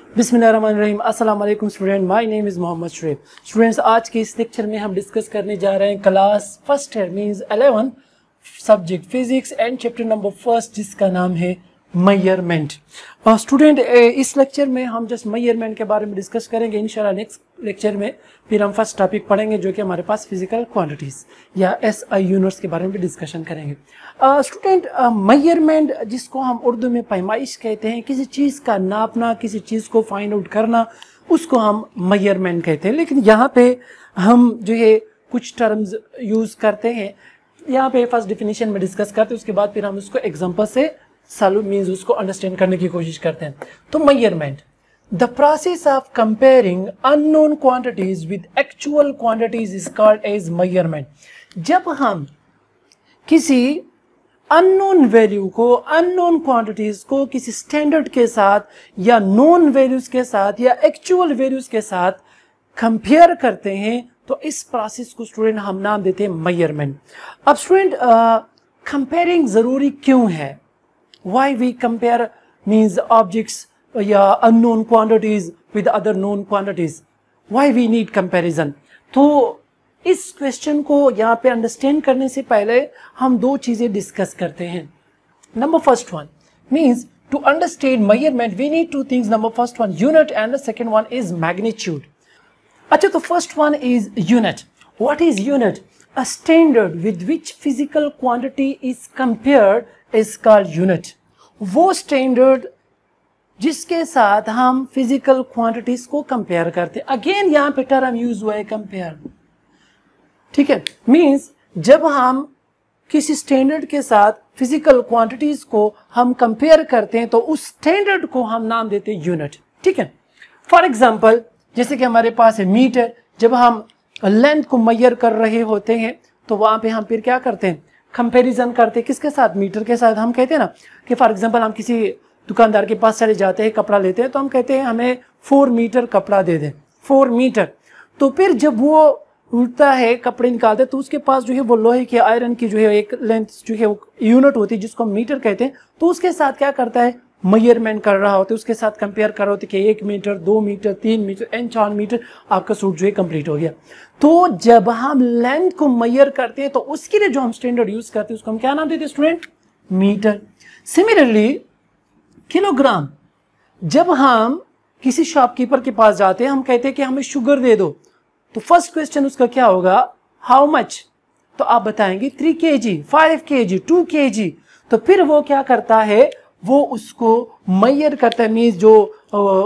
बिस्मिल्लाहिर्रहमानिर्रहीम। अस्सलाम वालेकुम student, my name is Mohammad Shoaib. Students, आज के इस लेक्चर में हम डिस्कस करने जा रहे हैं class first year means 11 subject physics and chapter number first, जिसका नाम है मेजरमेंट। स्टूडेंट, इस लेक्चर में हम जस्ट मेजरमेंट के बारे में डिस्कस करेंगे। इंशाल्लाह नेक्स्ट लेक्चर में फिर हम फर्स्ट टॉपिक पढ़ेंगे जो कि हमारे पास फिजिकल क्वांटिटीज़ या SI यूनिट्स के बारे में भी डिस्कशन करेंगे। स्टूडेंट, मेजरमेंट जिसको हम उर्दू में पैमाइश कहते हैं, किसी चीज़ का नापना, किसी चीज़ को फाइंड आउट करना, उसको हम मेजरमेंट कहते हैं। लेकिन यहाँ पे हम जो है कुछ टर्म्स यूज़ करते हैं। यहाँ पे फर्स्ट डिफिनीशन में डिस्कस करते हैं, उसके बाद फिर हम उसको एग्जांपल से सॉल्व मींस उसको अंडरस्टैंड करने की कोशिश करते हैं। तो measurement, the process of comparing unknown quantities with actual quantities is called as measurement. जब हम किसी अननोन वैल्यू को, अननोन क्वांटिटीज को किसी स्टैंडर्ड के साथ या नोन वैल्यूज के साथ या एक्चुअल वैल्यूज के साथ कंपेयर करते हैं, तो इस प्रोसेस को स्टूडेंट हम नाम देते हैं मेजरमेंट। अब स्टूडेंट, कंपेयरिंग जरूरी क्यों है? Why we compare means objects या unknown quantities with other known quantities? Why we need comparison? तो इस क्वेश्चन को यहाँ पे अंडरस्टैंड करने से पहले हम दो चीजें डिस्कस करते हैं। Number first one means to understand measurement we need two things. Number first one unit and the second one is magnitude. अच्छा, तो first one is unit. What is unit? A standard with which physical quantity is compared is called unit. वो standard जिसके साथ हम physical quantities को compare करते हैं। Again यहाँ पे टर्म यूज हुआ है compare, ठीक है। मीन्स जब हम किसी स्टैंडर्ड के साथ फिजिकल क्वांटिटीज को हम कंपेयर करते हैं तो उस स्टैंडर्ड को हम नाम देते हैं यूनिट, ठीक है। फॉर एग्जांपल, जैसे कि हमारे पास है मीटर। जब हम लेंथ को मेजर कर रहे होते हैं तो वहां पे हम फिर क्या करते हैं? कंपैरिजन करते हैं। किसके साथ? मीटर के साथ। हम कहते हैं ना कि फॉर एग्जांपल हम किसी दुकानदार के पास चले जाते हैं, कपड़ा लेते हैं, तो हम कहते हैं हमें 4 मीटर कपड़ा दे दें, 4 मीटर। तो फिर जब वो उल्टा है कपड़े निकालते हैं तो उसके पास जो है वो लोहे के, आयरन की जो है एक लेंथ जो है वो यूनिट होती है जिसको हम मीटर कहते हैं। तो उसके साथ क्या करता है? मेजरमेंट कर रहा होता है, उसके साथ कंपेयर कर रहे होते कि 1 metre, 2 metre, 3 metre and 4 metre आपका सूट जो है कंप्लीट हो गया। तो जब हम लेंथ को मेजर करते हैं तो उसके लिए जो हम स्टैंडर्ड यूज करते हैं उसको हम क्या नाम देते हैं स्टूडेंट? मीटर। सिमिलरली किलोग्राम, जब हम किसी शॉपकीपर के पास जाते हैं, हम कहते हैं कि हमें शुगर दे दो, तो फर्स्ट क्वेश्चन उसका क्या होगा? How much? तो आप बताएंगे 3 kg, 5 kg, 2 kg। तो फिर वो क्या करता है? वो उसको मेजर करता है। मीन्स जो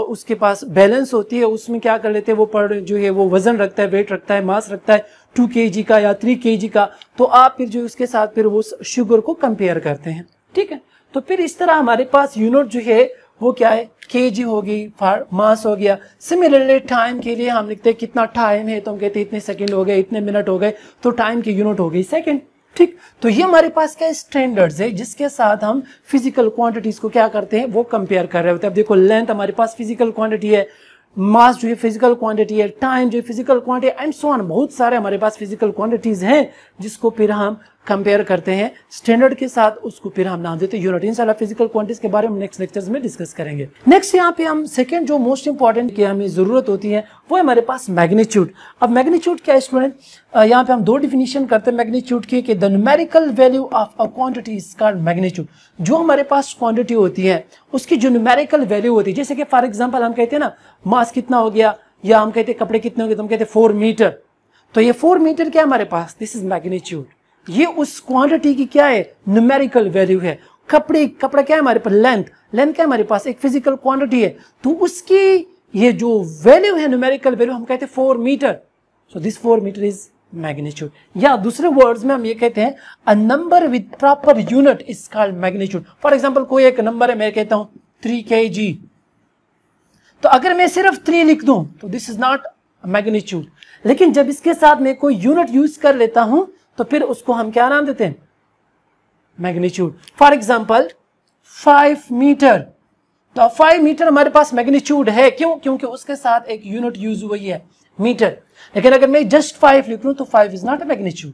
उसके पास बैलेंस होती है उसमें क्या कर लेते हैं वो पर जो है वो वजन रखता है, वेट रखता है, मास रखता है 2 kg का या 3 kg का। तो आप फिर जो उसके साथ फिर वो शुगर को कंपेयर करते हैं, ठीक है। तो फिर इस तरह हमारे पास यूनिट जो है वो क्या है? kg होगी, मास हो गया। सिमिलरली टाइम के लिए हम लिखते हैं कितना टाइम है, तो हम कहते हैं इतने सेकंड हो गए, इतने मिनट हो गए, तो टाइम की यूनिट हो गई सेकंड, ठीक। तो ये हमारे पास क्या स्टैंडर्ड्स है जिसके साथ हम फिजिकल क्वांटिटीज को क्या करते हैं? वो कंपेयर कर रहे होते हैं। अब देखो, लेंथ हमारे पास फिजिकल क्वांटिटी है, मास जो है फिजिकल क्वांटिटी है, टाइम जो है physical quantity and so on. बहुत सारे हमारे पास फिजिकल क्वांटिटीज हैं जिसको फिर हम कंपेयर करते हैं स्टैंडर्ड के साथ, उसको फिर हम नाम देते हैं यूनिट। इंशाल्लाह फिजिकल क्वांटिटीज के बारे में नेक्स्ट लेक्चर्स में डिस्कस करेंगे। नेक्स्ट यहाँ पे हम सेकंड जो मोस्ट इंपॉर्टेंट की हमें जरूरत होती है वो है हमारे पास मैग्नीट्यूड। अब मैग्नीट्यूड क्या है स्टूडेंट? यहाँ पे हम दो डिफिनीशन करते हैं मैग्नीट्यूड की कि the numerical value of a quantity is called magnitude. जो हमारे पास क्वांटिटी होती है उसकी जो न्यूमेरिकल वैल्यू होती है, जैसे कि फॉर एग्जांपल हम कहते हैं ना मास कितना हो गया, या हम कहते हैं कपड़े कितने हो गए, तो हम कहते हैं 4 मीटर। तो ये 4 मीटर क्या है हमारे पास? This is magnitude. ये उस क्वांटिटी की क्या है? न्यूमेरिकल वैल्यू है। कपड़ा क्या है हमारे पास? लेंथ क्या है हमारे पास? एक फिजिकल क्वांटिटी है। तो उसकी ये जो वैल्यू है, न्यूमेरिकल वैल्यू, हम कहते हैं 4 metre. So this 4 metre is magnitude. या दूसरे वर्ड्स में हम ये कहते हैं a number with proper unit is called magnitude. For example, कोई एक नंबर है, मैं कहता हूं 3 kg, तो अगर मैं सिर्फ 3 लिख दूं तो दिस इज नॉट मैग्नीट्यूड। लेकिन जब इसके साथ मैं कोई यूनिट यूज कर लेता हूं तो फिर उसको हम क्या नाम देते हैं? मैग्नीट्यूड। फॉर एग्जांपल 5 मीटर, तो 5 मीटर हमारे पास मैग्नीट्यूड है। क्यों? क्योंकि उसके साथ एक यूनिट यूज हुई है, मीटर। लेकिन अगर मैं जस्ट 5 लिख लूं तो 5 इज नॉट अ मैग्नीट्यूड,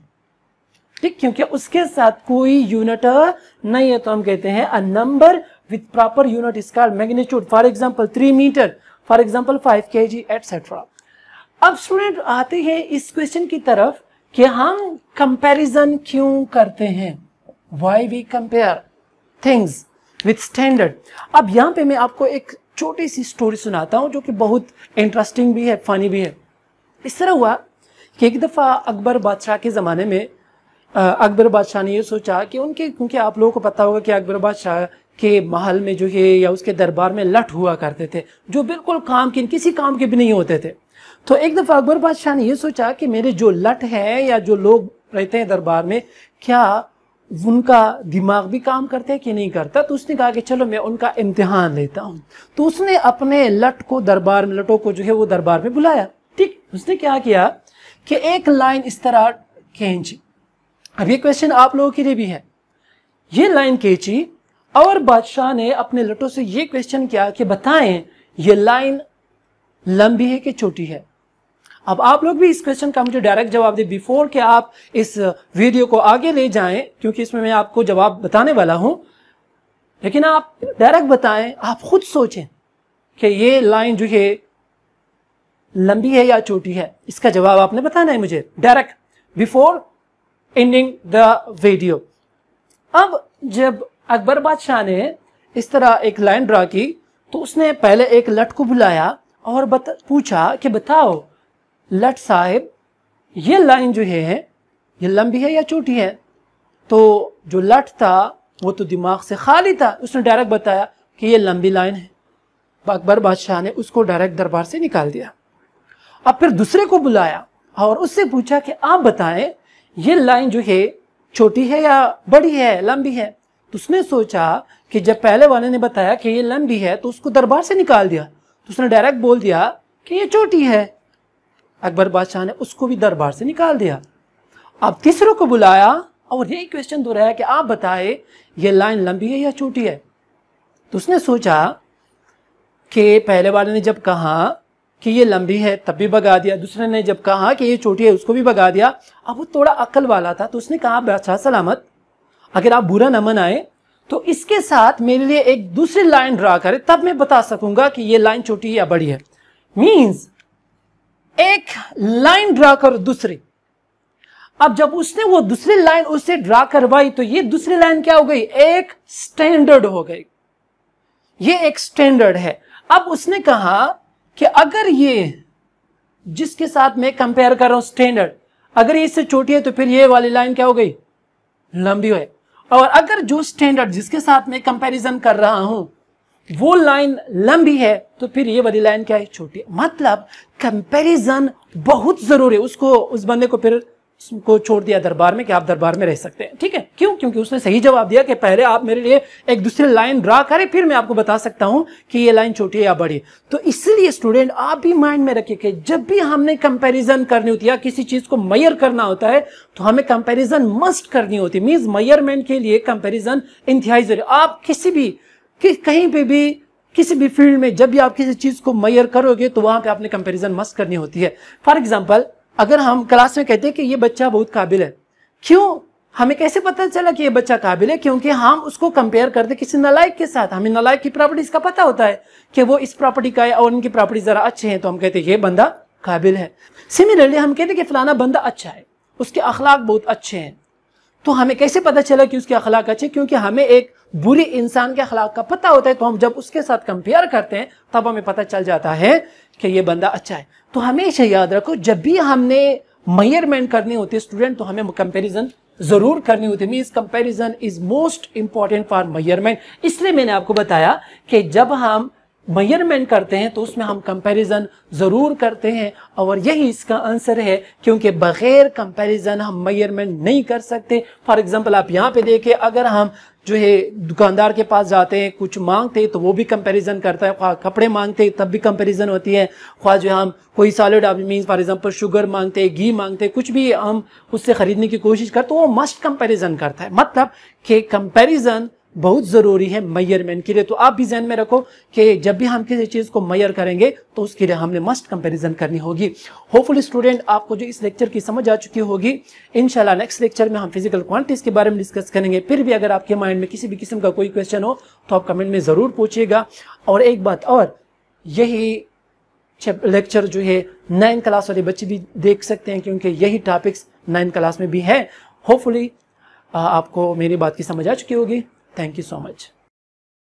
ठीक, क्योंकि उसके साथ कोई यूनिट नहीं है। तो हम कहते हैं a number with proper unit is called magnitude. For example 3 metre, for example 5 kg etcetera. अब स्टूडेंट आते हैं इस क्वेश्चन की तरफ कि हम कंपैरिजन क्यों करते हैं, why we compare things with standard. अब यहाँ पे मैं आपको एक छोटी सी स्टोरी सुनाता हूँ जो कि बहुत इंटरेस्टिंग भी है, फनी भी है। इस तरह हुआ कि एक दफ़ा अकबर बादशाह के ज़माने में अकबर बादशाह ने ये सोचा कि क्योंकि आप लोगों को पता होगा कि अकबर बादशाह के महल में जो है या उसके दरबार में लठ हुआ करते थे जो बिल्कुल किसी काम के भी नहीं होते थे। तो एक दफ़ा अकबर बादशाह ने ये सोचा कि मेरे जो लठ है या जो लोग रहते हैं दरबार में, क्या उनका दिमाग भी काम करते हैं कि नहीं करता। तो उसने कहा कि चलो मैं उनका इम्तिहान लेता हूँ। तो उसने अपने लटों को जो है वो दरबार में बुलाया। ठीक, उसने क्या किया कि एक लाइन इस तरह खींची। अब ये क्वेश्चन आप लोगों के लिए भी है। ये लाइन खींची और बादशाह ने अपने लटों से ये क्वेश्चन किया कि बताएं ये लाइन लंबी है कि छोटी है। अब आप लोग भी इस क्वेश्चन का मुझे डायरेक्ट जवाब दें बिफोर कि आप इस वीडियो को आगे ले जाएं, क्योंकि इसमें मैं आपको जवाब बताने वाला हूं। लेकिन आप डायरेक्ट बताएं, आप खुद सोचें कि ये लाइन जो है लंबी है या छोटी है। इसका जवाब आपने बताना है मुझे direct before ending the video. अब जब अकबर बादशाह ने इस तरह एक लाइन ड्रा की तो उसने पहले एक लठ को बुलाया और पूछा कि बताओ लठ साहिब, ये लाइन जो है ये लंबी है या छोटी है। तो जो लठ था वो तो दिमाग से खाली था, उसने डायरेक्ट बताया कि ये लंबी लाइन है। अकबर बादशाह ने उसको डायरेक्ट दरबार से निकाल दिया। अब फिर दूसरे को बुलाया और उससे पूछा कि आप बताएं ये लाइन जो है छोटी है या बड़ी है, लंबी है। तो उसने सोचा कि जब पहले वाले ने बताया कि ये लंबी है तो उसको दरबार से निकाल दिया, तो उसने डायरेक्ट बोल दिया कि ये छोटी है। अकबर बादशाह ने उसको भी दरबार से निकाल दिया। अब तीसरे को बुलाया और यही क्वेश्चन दोहराया कि आप बताएं ये लाइन लंबी है या छोटी है। तो उसने सोचा कि पहले वाले ने जब कहा कि ये लंबी है तब भी भगा दिया, दूसरे ने जब कहा कि ये छोटी है उसको भी भगा दिया। अब वो थोड़ा अक्ल वाला था तो उसने कहा बादशाह सलामत, अगर आप बुरा न मनाए तो इसके साथ मेरे लिए एक दूसरी लाइन ड्रा करें, तब मैं बता सकूंगा कि ये लाइन छोटी या बड़ी है। मींस एक लाइन ड्रा कर दूसरी। अब जब उसने वो दूसरी लाइन उससे ड्रा करवाई तो ये दूसरी लाइन क्या हो गई, एक स्टैंडर्ड हो गई। ये एक स्टैंडर्ड है। अब उसने कहा कि अगर ये जिसके साथ मैं कंपेयर कर रहा हूं स्टैंडर्ड, अगर ये इससे छोटी है तो फिर ये वाली लाइन क्या हो गई, लंबी है। और अगर जो स्टैंडर्ड जिसके साथ मैं कंपैरिजन कर रहा हूं वो लाइन लंबी है तो फिर ये वाली लाइन क्या है, छोटी है। मतलब कंपैरिजन बहुत जरूरी है। उसको उस बंदे को फिर को छोड़ दिया दरबार में कि आप दरबार में रह सकते हैं। ठीक है, क्यों? क्योंकि उसने सही जवाब दिया कि पहले आप मेरे लिए एक दूसरी लाइन ड्रा करें फिर मैं आपको बता सकता हूं कि ये लाइन छोटी है या बड़ी। तो इसलिए स्टूडेंट आप भी माइंड में रखिए कि जब भी हमने कंपैरिजन करनी होती है या किसी चीज को मेजर करना होता है तो हमें कंपैरिजन मस्ट करनी होती है। मींस मेजरमेंट के लिए कंपैरिजन इंतहाई जरूरी। आप कहीं पे भी किसी भी फील्ड में जब भी आप किसी चीज को मेजर करोगे तो वहां पे आपने कंपैरिजन मस्ट करनी होती है। फॉर एग्जांपल अगर हम क्लास में कहते हैं कि ये बच्चा बहुत काबिल है, क्यों? हमें कैसे पता चला कि ये बच्चा काबिल है? क्योंकि हम उसको कंपेयर करते किसी नालायक के साथ। हमें नालायक की प्रॉपर्टीज का पता होता है कि वो इस प्रॉपर्टी का है और उनकी प्रॉपर्टी जरा अच्छे हैं तो हम कहते हैं ये बंदा काबिल है। सिमिलरली हम कहते हैं कि फलाना बंदा अच्छा है, उसके अखलाक बहुत अच्छे हैं। तो हमें कैसे पता चला कि उसके अखलाक अच्छे? क्योंकि हमें एक बुरे इंसान के अखलाक का पता होता है। तो हम जब उसके साथ कंपेयर करते हैं तब हमें पता चल जाता है कि ये बंदा अच्छा है। तो हमेशा याद रखो जब भी हमने मेजरमेंट करनी होती है स्टूडेंट तो हमें कंपैरिजन जरूर करनी होती है। Means comparison is most important for measurement. इसलिए मैंने आपको बताया कि जब हम मेजरमेंट करते हैं तो उसमें हम कंपैरिजन जरूर करते हैं और यही इसका आंसर है, क्योंकि बगैर कंपैरिजन हम मेजरमेंट नहीं कर सकते। फॉर एग्जांपल आप यहाँ पे देखें, अगर हम जो है दुकानदार के पास जाते हैं कुछ मांगते हैं तो वो भी कंपैरिजन करता है, ख्वाह कपड़े मांगते हैं तब भी कंपैरिजन होती है, ख्वाह जो हम कोई solid means for example sugar मांगते हैं, घी मांगते हैं, कुछ भी हम उससे खरीदने की कोशिश करते तो वो मस्ट कंपैरिजन करता है। मतलब कि कंपैरिजन बहुत जरूरी है मेजरमेंट के लिए। तो आप भी ध्यान में रखो कि जब भी हम किसी चीज को मेजर करेंगे तो उसके लिए हमने मस्ट कंपैरिजन करनी होगी। होपफुली स्टूडेंट आपको जो इस लेक्चर की समझ आ चुकी होगी। इंशाल्लाह नेक्स्ट लेक्चर में हम फिजिकल क्वांटिटीज के बारे में डिस्कस करेंगे। फिर भी अगर आपके माइंड में किसी भी किस्म का कोई क्वेश्चन हो तो आप कमेंट में जरूर पूछिएगा। और एक बात और, यही लेक्चर जो है 9 क्लास वाले बच्चे भी देख सकते हैं, क्योंकि यही टॉपिक्स 9 क्लास में भी है। होपफुली आपको मेरी बात की समझ आ चुकी होगी। Thank you so much.